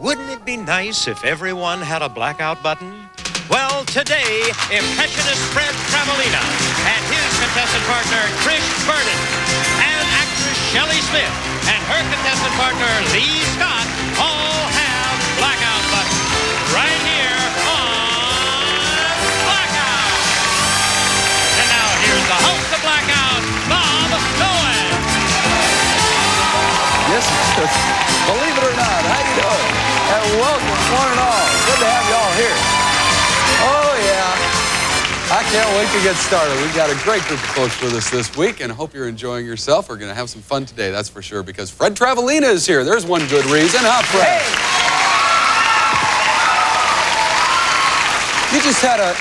Wouldn't it be nice if everyone had a blackout button? Well, today, impressionist Fred Travelina and his contestant partner, Trish Burden, and actress Shelley Smith and her contestant partner, Lee Scott, all have blackout buttons right here on Blackout. And now here's the host of Blackout, Bob Cohen. Yes, believe it or not, how you doing? And welcome, one and all. Good to have you all here. Oh, yeah. I can't wait to get started. We've got a great group of folks with us this week, and I hope you're enjoying yourself. We're going to have some fun today, that's for sure, because Fred Travelina is here. There's one good reason, huh, Fred? Hey. You just had a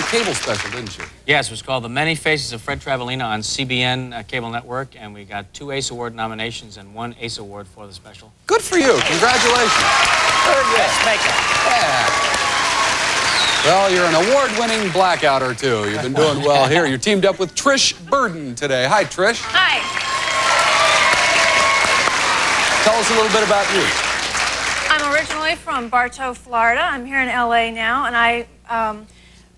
cable special, didn't you? Yes, it was called The Many Faces of Fred Travelina on CBN Cable Network, and we got 2 ACE Award nominations and 1 ACE Award for the special. Good for you. Congratulations. Very good. Best makeup. Yeah. Well, you're an award-winning blackout or two. You've been doing well here. You're teamed up with Trish Burden today. Hi, Trish. Hi. Tell us a little bit about you. I'm originally from Bartow, Florida. I'm here in LA now, and I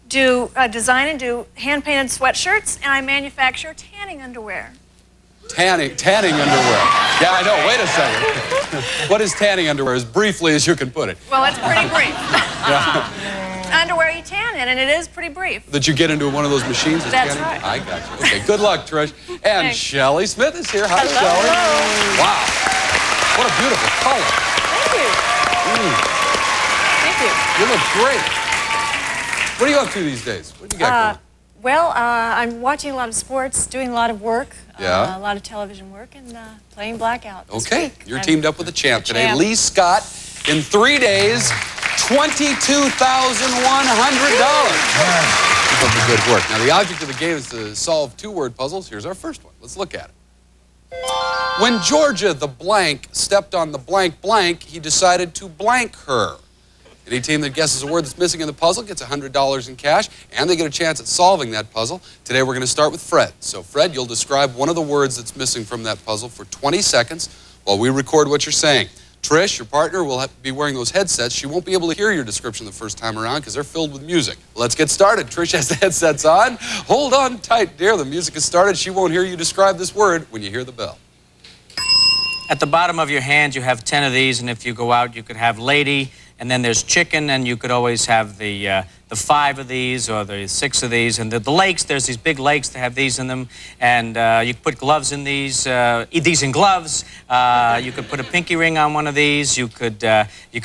do design and do hand-painted sweatshirts, and I manufacture tanning underwear. Tanning underwear. Yeah, I know. Wait a second. What is tanning underwear, as briefly as you can put it? Well, it's pretty brief. Underwear you tan in, and it is pretty brief. That you get into one of those machines? That's tanning? right. I got you. Okay, good luck, Trish. And Thanks. Shelley Smith is here. Hi, Hello. Shelley. Wow. What a beautiful color. Thank you. Thank you. You look great. What are you up to these days? What do you got going? Well, I'm watching a lot of sports, doing a lot of work, Yeah. a lot of television work, and playing Blackout this Okay, week. you're I'm teamed up with a champ today. champ. Lee Scott, in 3 days, $22,100. Keep up the good work. Now, the object of the game is to solve 2-word puzzles. Here's our first one. Let's look at it. When Georgia the blank stepped on the blank blank, he decided to blank her. Any team that guesses a word that's missing in the puzzle gets $100 in cash, and they get a chance at solving that puzzle. Today we're going to start with Fred. So Fred, you'll describe one of the words that's missing from that puzzle for 20 seconds while we record what you're saying. Trish, your partner, will be wearing those headsets. She won't be able to hear your description the first time around because they're filled with music. Let's get started. Trish has the headsets on. Hold on tight, dear. The music has started. She won't hear you describe this word when you hear the bell. At the bottom of your hand, you have 10 of these, and if you go out, you could have lady, and then there's chicken, and you could always have the 5 of these or the 6 of these. And the lakes, there's these big lakes that have these in them, and you could put gloves in these in gloves. You could put a pinky ring on one of these. You could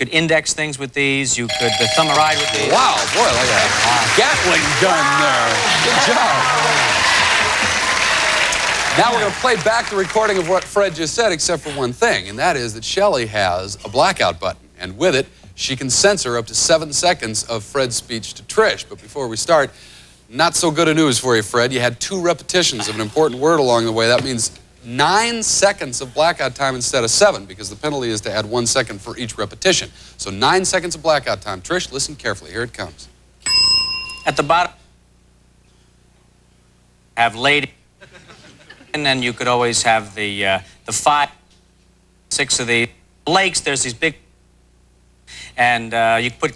index things with these. You could thumb a ride with these. Wow, boy, like a Gatling gun there. Good job. Now we're going to play back the recording of what Fred just said, except for one thing, and that is that Shelley has a blackout button, and with it, she can censor up to 7 seconds of Fred's speech to Trish. But before we start, not so good a news for you, Fred. You had 2 repetitions of an important word along the way. That means 9 seconds of blackout time instead of 7, because the penalty is to add 1 second for each repetition. So 9 seconds of blackout time. Trish, listen carefully. Here it comes. At the bottom, have lady, and then you could always have the 5, 6 of the lakes. There's these big, and you could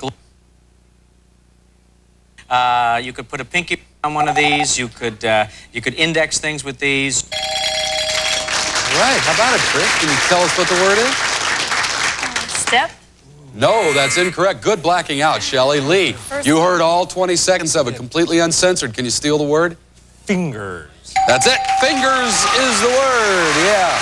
put a pinky on one of these. You could index things with these. All right, how about it, Trish? Can you tell us what the word is? Step. No, that's incorrect. Good blacking out, Shelley. Lee, you heard all 20 seconds of it, completely uncensored. Can you steal the word? Fingers. That's it. Fingers is the word, yeah.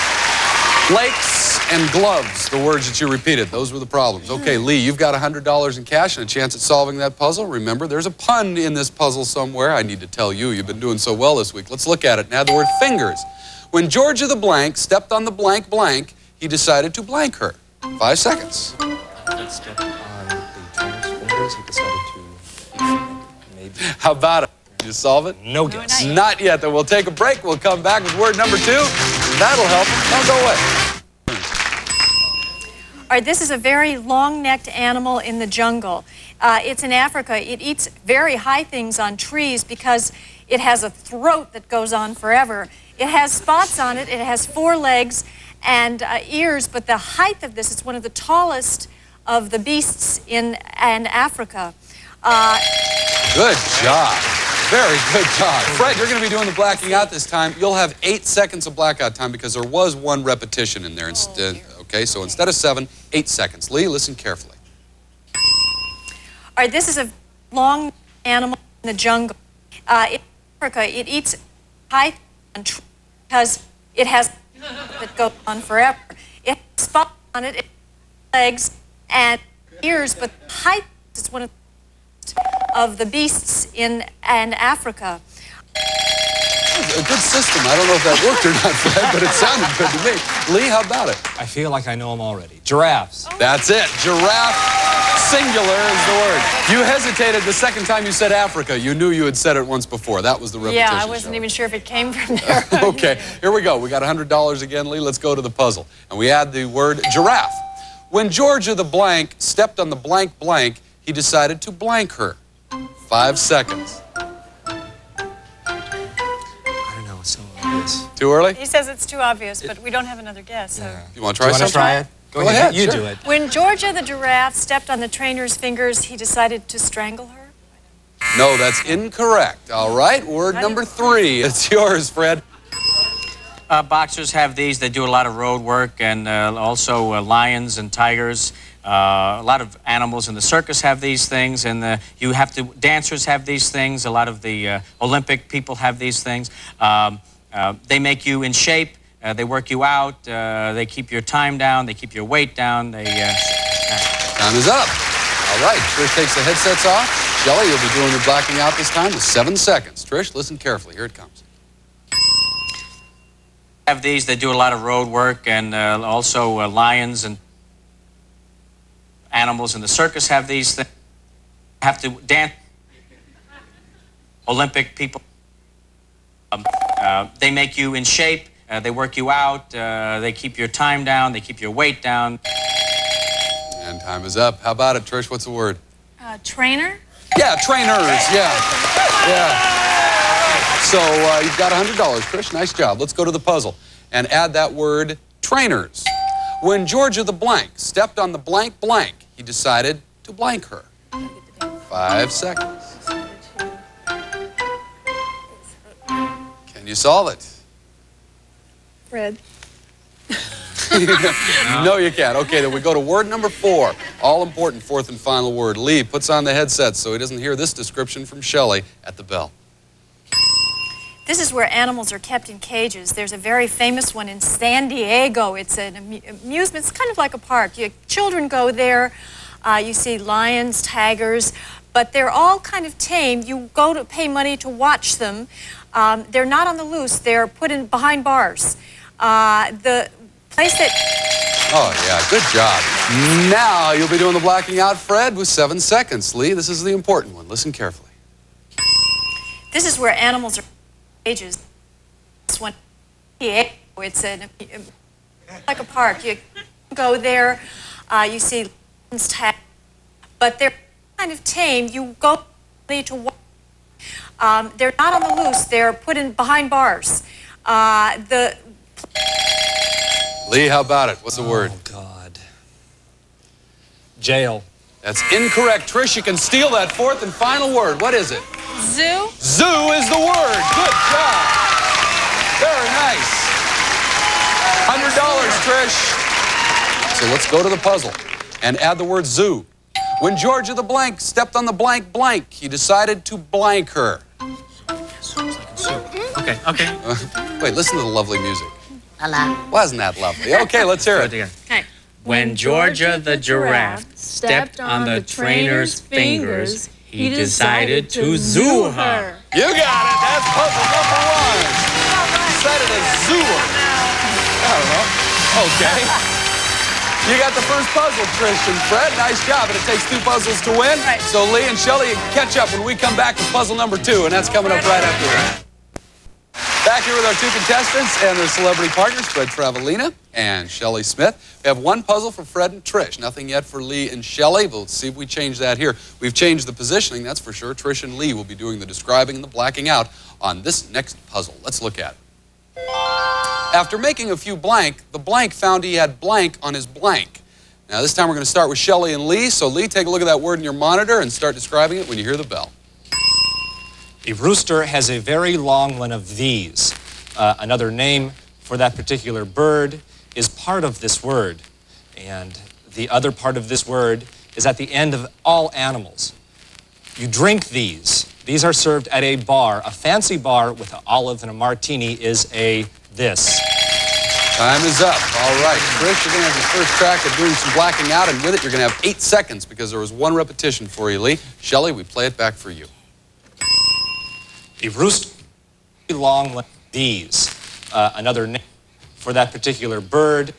Lakes and gloves, the words that you repeated. Those were the problems. Okay, Lee, you've got $100 in cash and a chance at solving that puzzle. Remember, there's a pun in this puzzle somewhere. I need to tell you, you've been doing so well this week. Let's look at it. Now, the word fingers. When Georgia the blank stepped on the blank blank, he decided to blank her. 5 seconds. Step on the tennis fingers, he decided to maybe. How about it? Did you solve it? No guess. Not yet. Then we'll take a break. We'll come back with word number 2. That'll help him. Don't go away. All right, this is a very long-necked animal in the jungle. It's in Africa. It eats very high things on trees because it has a throat that goes on forever. It has spots on it. It has 4 legs and ears, but the height of this, it's one of the tallest of the beasts in Africa. Good job. Very good job. Fred, you're going to be doing the blacking out this time. You'll have 8 seconds of blackout time because there was one repetition in there. Okay, so instead of 7, 8 seconds. Lee, listen carefully. All right, this is a long animal in the jungle. In Africa, it eats high trees because it has that go on forever. It has spots on it, it has legs and ears, but height is one of the beasts in Africa. A good system. I don't know if that worked or not, Fred, but it sounded good to me. Lee, how about it? I feel like I know them already. Giraffes. That's it. Giraffe, singular is the word. You hesitated the second time you said Africa. You knew you had said it once before. That was the repetition. Yeah, I wasn't even sure if it came from there. Okay, here we go. We got $100 again, Lee. Let's go to the puzzle. And we add the word giraffe. When Georgia the blank stepped on the blank blank, he decided to blank her. 5 seconds. So obvious. Too early? He says it's too obvious, but we don't have another guess. So. Yeah. You want to try something? Try it? Go ahead. You do it. When Georgia the giraffe stepped on the trainer's fingers, he decided to strangle her? No, that's incorrect. All right, word number 3. It's yours, Fred. Boxers have these. They do a lot of road work, and also lions and tigers. A lot of animals in the circus have these things, and dancers have these things. A lot of the Olympic people have these things. They make you in shape. They work you out. They keep your time down. They keep your weight down. Time is up. All right, Trish takes the headsets off. Shelley, you'll be doing the blacking out this time with 7 seconds. Trish, listen carefully. Here it comes. Have these. They do a lot of road work, and also lions and animals in the circus have these things. Have to dance. Olympic people. They make you in shape. They work you out. They keep your time down. They keep your weight down. And time is up. How about it, Trish? What's the word? Trainer? Yeah, trainers. Yeah. So you've got $100, Trish. Nice job. Let's go to the puzzle and add that word, trainers. When Georgia the blank stepped on the blank blank, he decided to blank her. 5 seconds. Can you solve it? Fred. No, you can't. Okay, then we go to word number 4. All important, 4th and final word. Lee puts on the headset so he doesn't hear this description from Shelley at the bell. This is where animals are kept in cages. There's a very famous one in San Diego. It's an amusement. It's kind of like a park. Children go there. You see lions, tigers, but they're all kind of tame. You go to pay money to watch them. They're not on the loose. They're put in behind bars. The place that... Oh, yeah, good job. Now you'll be doing the blacking out, Fred, with 7 seconds. Lee, this is the important one. Listen carefully. This is where animals are cages. This one, it's like a park. You go there, you see lions, tigers, but they're kind of tame. You go to watch. They're not on the loose. They're put in behind bars. Lee, how about it? What's the word? Oh, God. Jail. That's incorrect. Trish, you can steal that 4th and final word. What is it? Zoo? Zoo is the word. Good job. Very nice. $100, Trish. So let's go to the puzzle and add the word zoo. When Georgia the blank stepped on the blank blank, he decided to blank her. Okay, okay. Wait, listen to the lovely music. Hello. Wasn't that lovely? Okay, let's hear it. Okay. When Georgia the giraffe stepped on the trainer's fingers, he decided to zoo her. You got it. That's puzzle number 1. Decided to zoo her. I don't know. Okay. You got the first puzzle, Trish and Fred. Nice job. And it takes 2 puzzles to win. Right. So Lee and Shelley, you can catch up when we come back with puzzle number 2, and that's coming up right after that. Back here with our 2 contestants and their celebrity partners, Fred Travalina and Shelley Smith. We have 1 puzzle for Fred and Trish. Nothing yet for Lee and Shelley. We'll see if we change that here. We've changed the positioning, that's for sure. Trish and Lee will be doing the describing and the blacking out on this next puzzle. Let's look at it. After making a few blank, the blank found he had blank on his blank. Now, this time we're going to start with Shelley and Lee. So, Lee, take a look at that word in your monitor and start describing it when you hear the bell. A rooster has a very long one of these. Another name for that particular bird is part of this word. And the other part of this word is at the end of all animals. You drink these. These are served at a bar. A fancy bar with an olive and a martini is a this. Time is up. All right, Trish, you're going to have your first crack at doing some blacking out, and with it, you're going to have 8 seconds because there was one repetition for you, Lee. Shelley, we play it back for you. A rooster long one of these. Another name for that particular bird,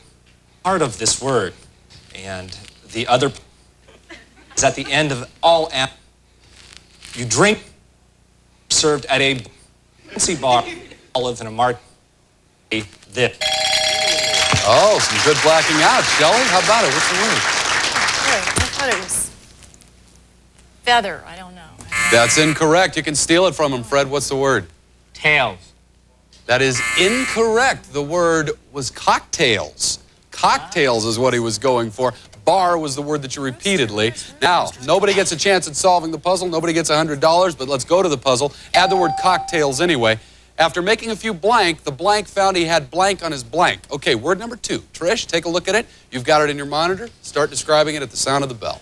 part of this word. And the other is at the end of all animals. You drink, served at a fancy bar, olive and a martini, this. Oh, some good blacking out. Shelley, how about it? What's the word? I thought it was feather. I don't know. That's incorrect. You can steal it from him, Fred. What's the word? Tails. That is incorrect. The word was cocktails. Cocktails is what he was going for. Bar was the word that you repeatedly. Now, nobody gets a chance at solving the puzzle. Nobody gets $100, but let's go to the puzzle. Add the word cocktails anyway. After making a few blank, the blank found he had blank on his blank. Okay, word number 2. Trish, take a look at it. You've got it in your monitor. Start describing it at the sound of the bell.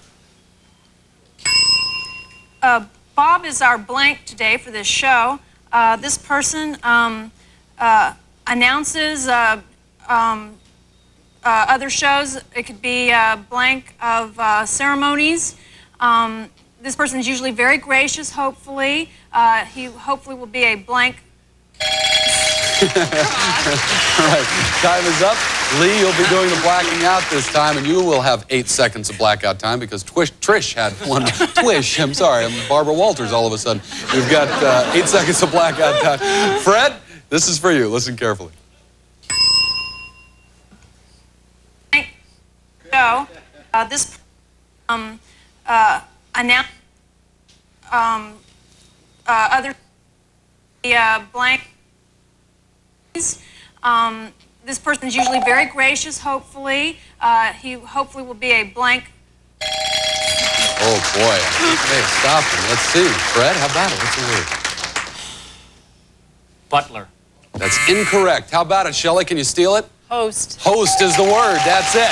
Bob is our blank today for this show. This person announces other shows. It could be a blank of ceremonies. This person is usually very gracious, hopefully. He hopefully will be a blank. All right, time is up. Lee, you'll be doing the blacking out this time, and you will have 8 seconds of blackout time because Trish had one. I'm sorry, I'm Barbara Walters all of a sudden. We've got 8 seconds of blackout time. Fred, this is for you. Listen carefully. Show. This announce other blank. This person is usually very gracious, hopefully. He hopefully will be a blank. Oh, boy. I think they have stopped him. Let's see. Fred, how about it? What's the word? Butler. That's incorrect. How about it, Shelley? Can you steal it? Host. Host is the word. That's it.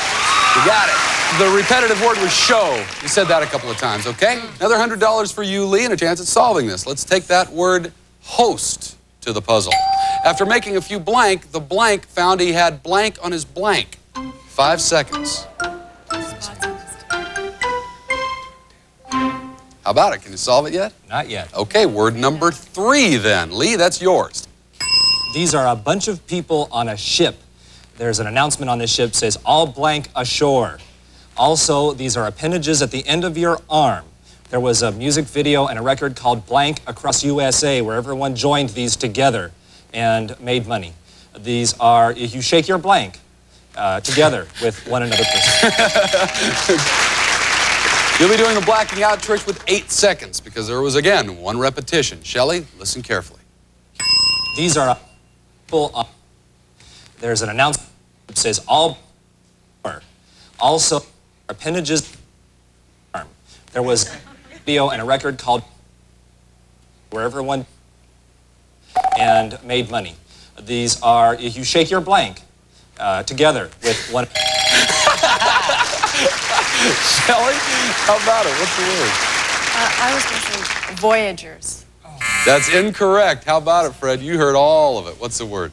You got it. The repetitive word was show. You said that a couple of times, okay? Another $100 for you, Lee, and a chance at solving this. Let's take that word host to the puzzle. After making a few blank, the blank found he had blank on his blank. 5 seconds. How about it? Can you solve it yet? Not yet. Okay, word number 3 then. Lee, that's yours. These are a bunch of people on a ship. There's an announcement on this ship says, all blank ashore. Also, these are appendages at the end of your arm. There was a music video and a record called Blank Across USA where everyone joined these together and made money. These are, if you shake your blank together with one another person. You'll be doing the blacking out, Trish, with 8 seconds because there was, again, one repetition. Shelley, listen carefully. These are people on, there's an announcement that says all, also appendages. There was a video and a record called where everyone and made money. These are, if you shake your blank together with one. Shelley, how about it? What's the word? I was going to say Voyagers. That's incorrect. How about it, Fred? You heard all of it. What's the word?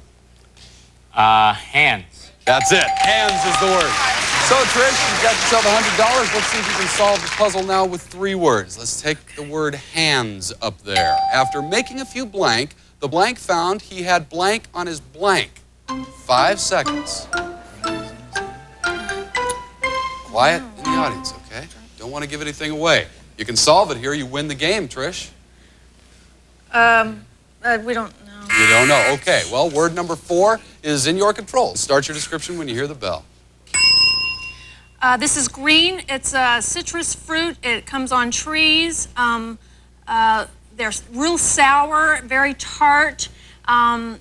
Hands. That's it. Hands is the word. So, Trish, you've got yourself $100. Let's see if you can solve the puzzle now with 3 words. Let's take the word hands up there. After making a few blank, the blank found he had blank on his blank. 5 seconds. Quiet in the audience, okay? Don't want to give anything away. You can solve it here. You win the game, Trish. We don't know. You don't know. Okay, well, word number 4 is in your control. Start your description when you hear the bell. This is green. It's a citrus fruit. It comes on trees. They're real sour, very tart. They're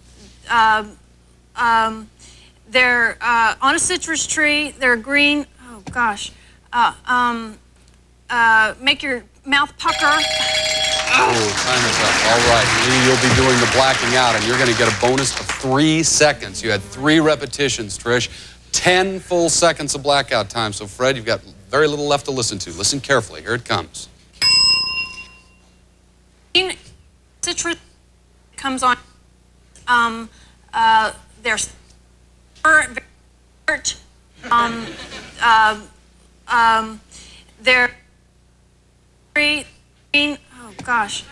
on a citrus tree. They're green. Oh, oh gosh, make your mouth pucker. Oh, time is up. All right, Lee, you'll be doing the blacking out, and you're going to get a bonus of 3 seconds. You had 3 repetitions, Trish. 10 full seconds of blackout time. So, Fred, you've got very little left to listen to. Listen carefully. Here it comes. Citrus comes on. There's they're green. Oh gosh.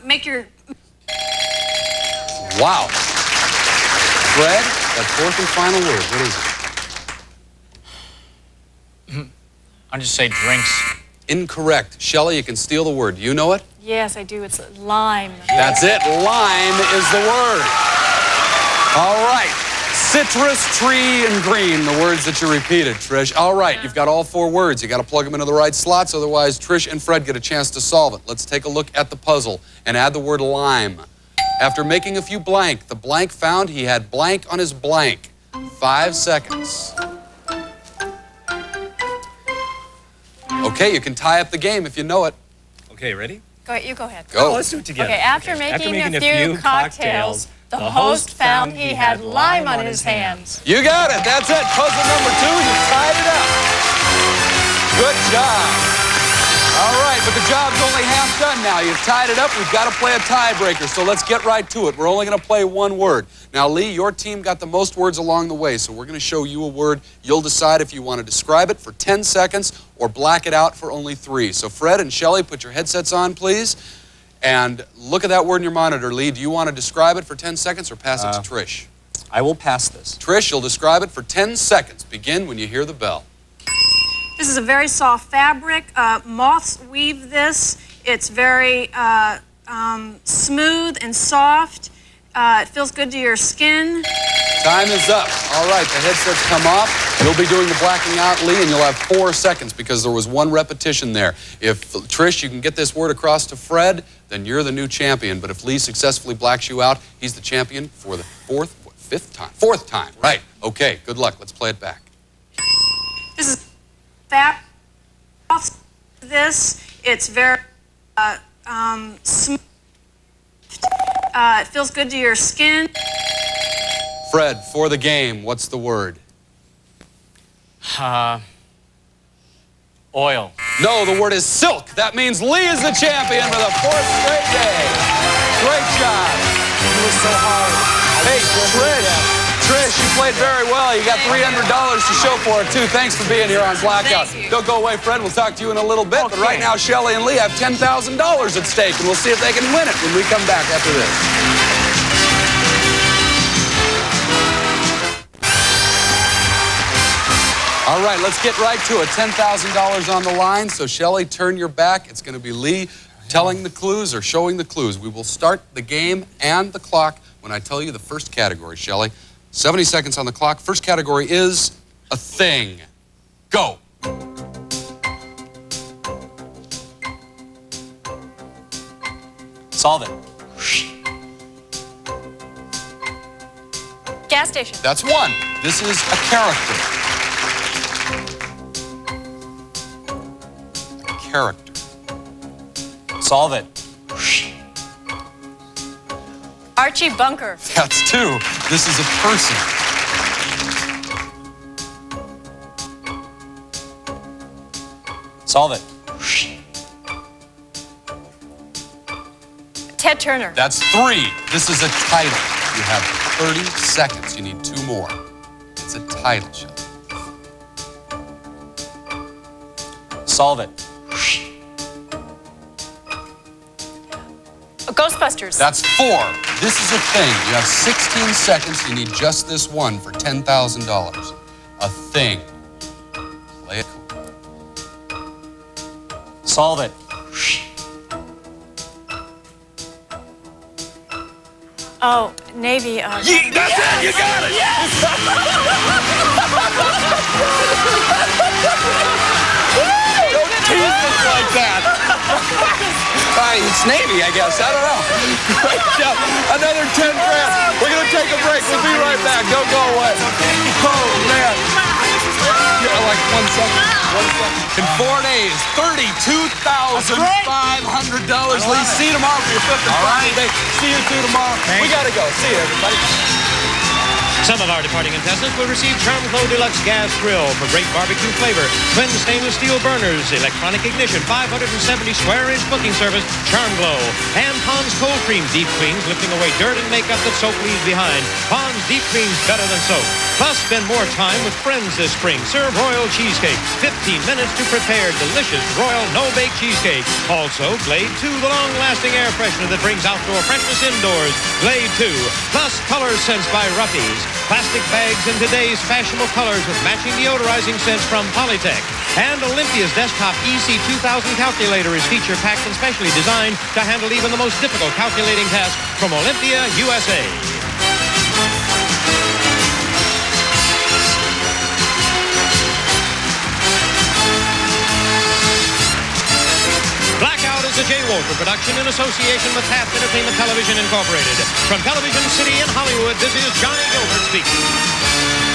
Make your. Wow. Fred, that fourth and final word. What is it? I'll just say drinks. Incorrect. Shelley, you can steal the word. Do you know it? Yes, I do. It's lime. That's it. Lime is the word. All right. Citrus, tree, and green, the words that you repeated, Trish. All right, you've got all 4 words. You got to plug them into the right slots, otherwise Trish and Fred get a chance to solve it. Let's take a look at the puzzle and add the word lime. After making a few blank, the blank found he had blank on his blank. 5 seconds. Okay, you can tie up the game if you know it. Okay, ready? Go ahead, you go ahead. Go. Let's do it together. Okay, after making a few cocktails, the host found he had lime on his hands. You got it. That's it. Puzzle number 2. You tied it up. Good job. All right, but the job's only half done now. You've tied it up. We've got to play a tiebreaker, so let's get right to it. We're only going to play 1 word. Now, Lee, your team got the most words along the way, so we're going to show you a word. You'll decide if you want to describe it for 10 seconds or black it out for only 3. So, Fred and Shelley, put your headsets on, please. And look at that word in your monitor, Lee. Do you want to describe it for 10 seconds or pass it to Trish? I will pass this. Trish, you'll describe it for 10 seconds. Begin when you hear the bell. This is a very soft fabric. Moths weave this. It's very smooth and soft. It feels good to your skin. Time is up. All right, the headsets come off. You'll be doing the blacking out, Lee, and you'll have 4 seconds because there was 1 repetition there. If, Trish, you can get this word across to Fred, then you're the new champion. But if Lee successfully blacks you out, he's the champion for the 4th time. Right. Okay, good luck. Let's play it back. This is fat. This. It's very smooth. It feels good to your skin. Fred, for the game, what's the word? Oil. No, the word is silk. That means Lee is the champion for the 4th straight day. Great job. It was so hard. Hey, Trish, you played very well. You got $300 to show for it, too. Thanks for being here on Blackout. Thank you. Don't go away, Fred. We'll talk to you in a little bit. But right now, Shelley and Lee have $10,000 at stake, and we'll see if they can win it when we come back after this. All right, let's get right to it. $10,000 on the line. So, Shelley, turn your back. It's going to be Lee telling the clues or showing the clues. We will start the game and the clock when I tell you the first category, Shelley. 70 seconds on the clock. First category is a thing. Go. Solve it. Gas station. That's 1. This is a character. A character. Solve it. Archie Bunker. That's 2. This is a person. Solve it. Ted Turner. That's 3. This is a title. You have 30 seconds. You need 2 more. It's a title, Shelley. Solve it. Ghostbusters. That's 4. This is a thing. You have 16 seconds. You need just this one for $10,000. A thing. Play it cool. Solve it. Oh, Navy. That's it. You got it. Don't tease us like that. It's Navy, I guess. I don't know. Great job. Another 10 grand. We're going to take a break. We'll be right back. Don't go away. Oh, man. Yeah, like 1 second. 1 second. In 4 days, $32,500. Lee, see you tomorrow for your 5th and final day. See you 2 tomorrow. We gotta go. See you, everybody. Some of our departing contestants will receive Charmglow Deluxe Gas Grill for great barbecue flavor, twin stainless steel burners, electronic ignition, 570 square inch cooking service, Charmglow, and Pond's Cold Cream Deep Cleans, lifting away dirt and makeup that soap leaves behind. Pond's Deep Cleans better than soap. Plus, spend more time with friends this spring. Serve Royal Cheesecake. 15 minutes to prepare delicious Royal no-bake cheesecake. Also, Glade 2, the long-lasting air freshener that brings outdoor freshness indoors. Glade 2. Plus, Color Scents by Ruffy's. Plastic bags in today's fashionable colors with matching deodorizing scents from Polytech. And Olympia's desktop EC2000 calculator is feature-packed and specially designed to handle even the most difficult calculating tasks from Olympia, USA. Blackout is a Jay Wolfer production in association with Taft Entertainment Television Incorporated. From Television City in Hollywood, this is Johnny Gilbert speaking.